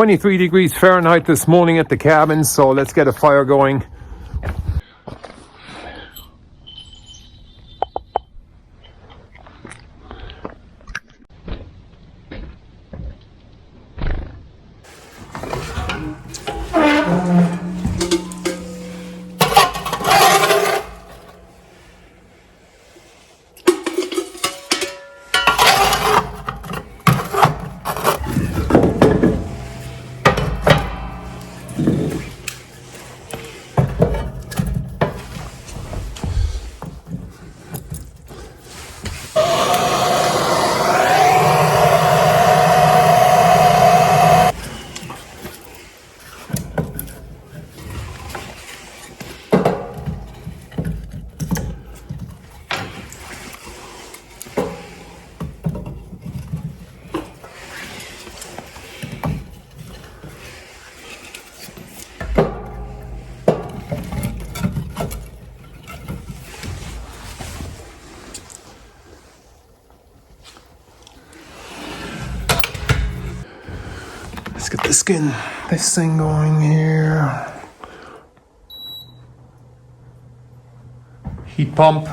23 degrees Fahrenheit this morning at the cabin, so let's get a fire going. Let's get this thing going here. Heat pump.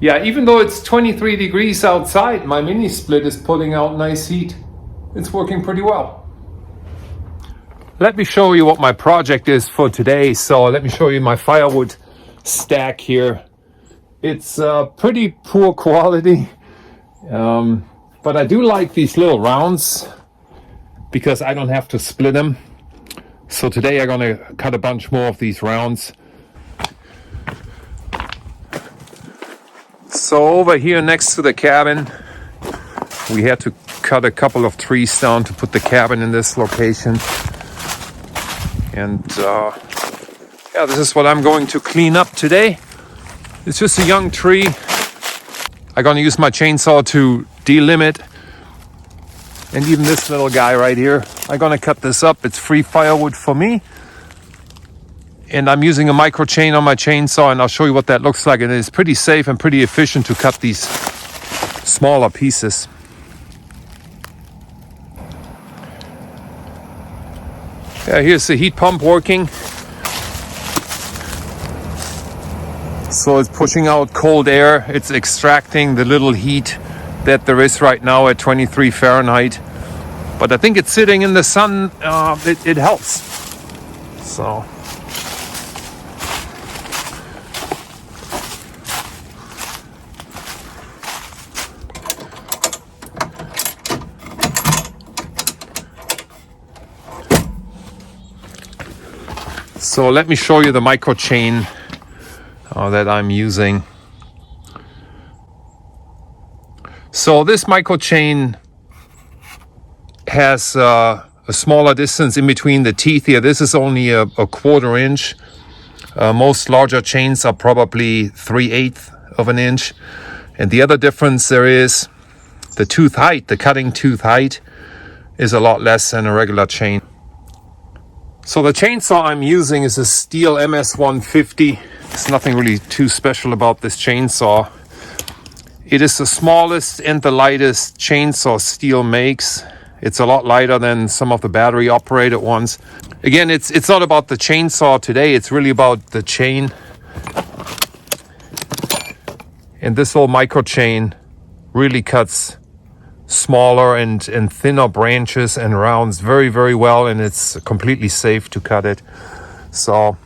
Yeah, even though it's 23 degrees outside, my mini split is putting out nice heat. It's working pretty well. Let me show you what my project is for today. So let me show you my firewood stack here. It's pretty poor quality, but I do like these little rounds because I don't have to split them. So today I'm gonna cut a bunch more of these rounds. So over here next to the cabin, we had to cut a couple of trees down to put the cabin in this location. And yeah, this is what I'm going to clean up today. It's just a young tree. I'm gonna use my chainsaw to delimit. And even this little guy right here, I'm gonna cut this up. It's free firewood for me. And I'm using a micro chain on my chainsaw, and I'll show you what that looks like. And it's pretty safe and pretty efficient to cut these smaller pieces. Yeah, here's the heat pump working. So it's pushing out cold air. It's extracting the little heat that there is right now at 23 Fahrenheit. But I think it's sitting in the sun, it helps. So. So let me show you the micro chain that I'm using. So this micro chain has a smaller distance in between the teeth here. This is only a 1/4 inch. Most larger chains are probably 3/8 of an inch. And the other difference there is the tooth height. The cutting tooth height is a lot less than a regular chain. So the chainsaw I'm using is a STIHL MS150. There's nothing really too special about this chainsaw. It is the smallest and the lightest chainsaw STIHL makes. It's a lot lighter than some of the battery operated ones. Again, it's not about the chainsaw today, it's really about the chain. And this little micro chain really cuts smaller and thinner branches and rounds very, very well, and it's completely safe to cut it. So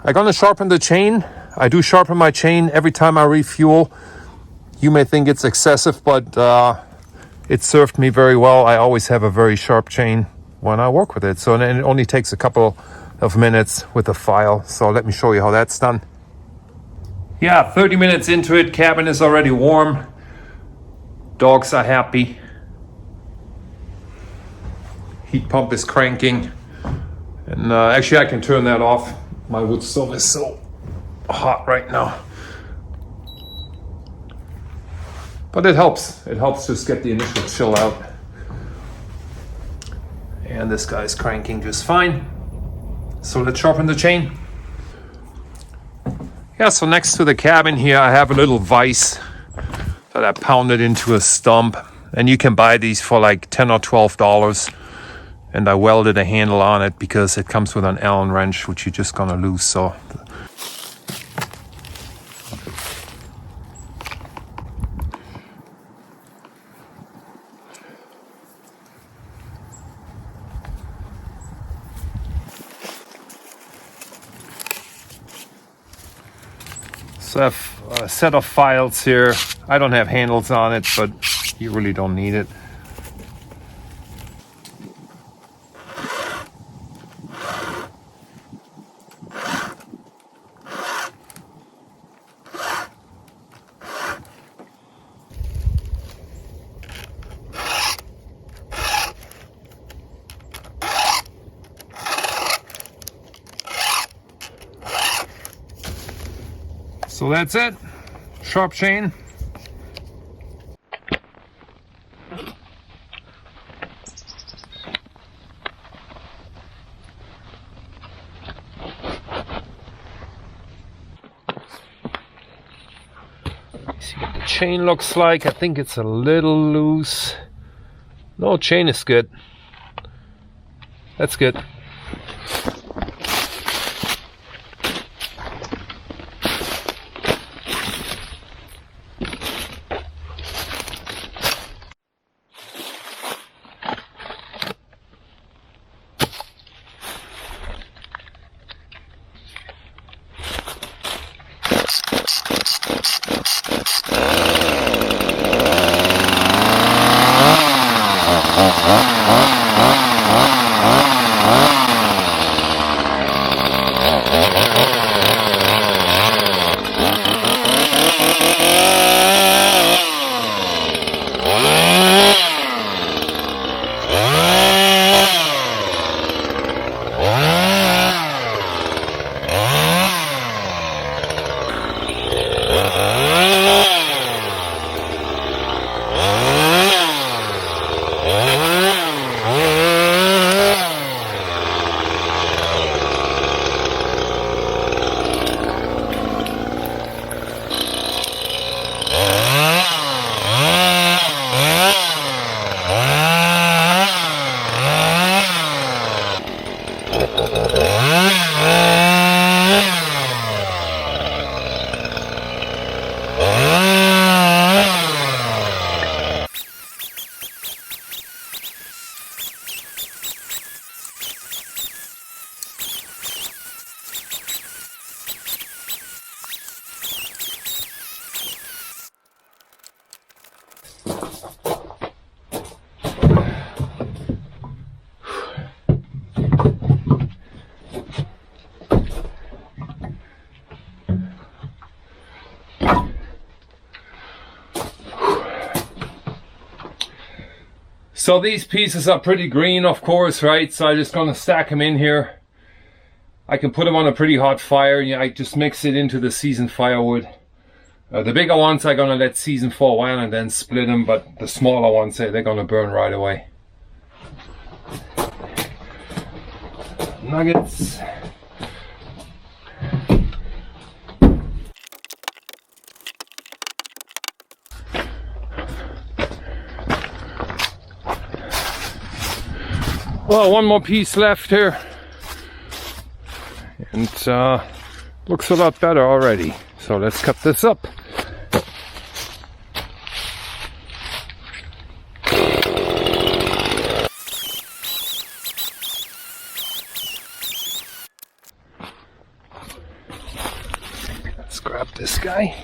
I'm gonna sharpen the chain. I do sharpen my chain every time I refuel. You may think it's excessive, but it served me very well. I always have a very sharp chain when I work with it. So and it only takes a couple of minutes with the file. So let me show you how that's done. Yeah, 30 minutes into it, cabin is already warm. Dogs are happy. Heat pump is cranking. And actually I can turn that off. My wood stove is so hot right now. But it helps. It helps just get the initial chill out. And this guy's cranking just fine. So let's sharpen the chain. Yeah, so next to the cabin here, I have a little vise that I pounded into a stump. And you can buy these for like $10 or $12. And I welded a handle on it because it comes with an Allen wrench, which you're just gonna lose. So I have a set of files here. I don't have handles on it, but you really don't need it. So that's it. Sharp chain. See what the chain looks like. I think it's a little loose. No, chain is good. That's good. So these pieces are pretty green, of course, right? So I'm just gonna stack them in here. I can put them on a pretty hot fire. Yeah, I just mix it into the seasoned firewood. The bigger ones I'm gonna let season for a while and then split them, but the smaller ones, they're gonna burn right away. Nuggets. Well, one more piece left here, and looks a lot better already. So let's cut this up. Let's grab this guy.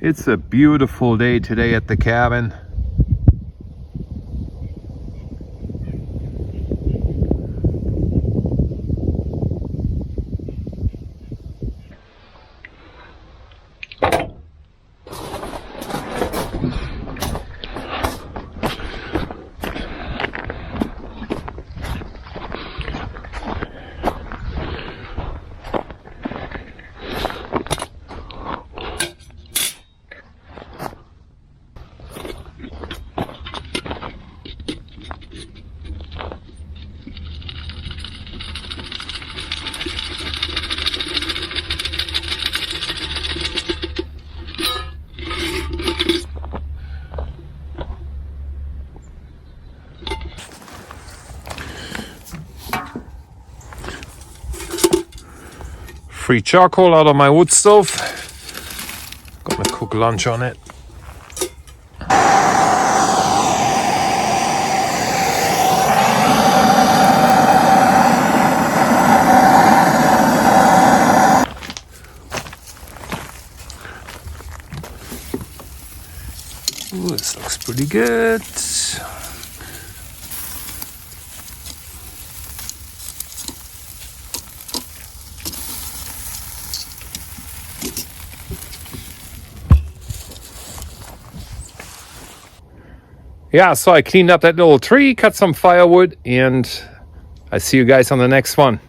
It's a beautiful day today at the cabin. Free charcoal out of my wood stove. Gonna cook lunch on it. Ooh, this looks pretty good. Yeah, so I cleaned up that little tree, cut some firewood, and I see you guys on the next one.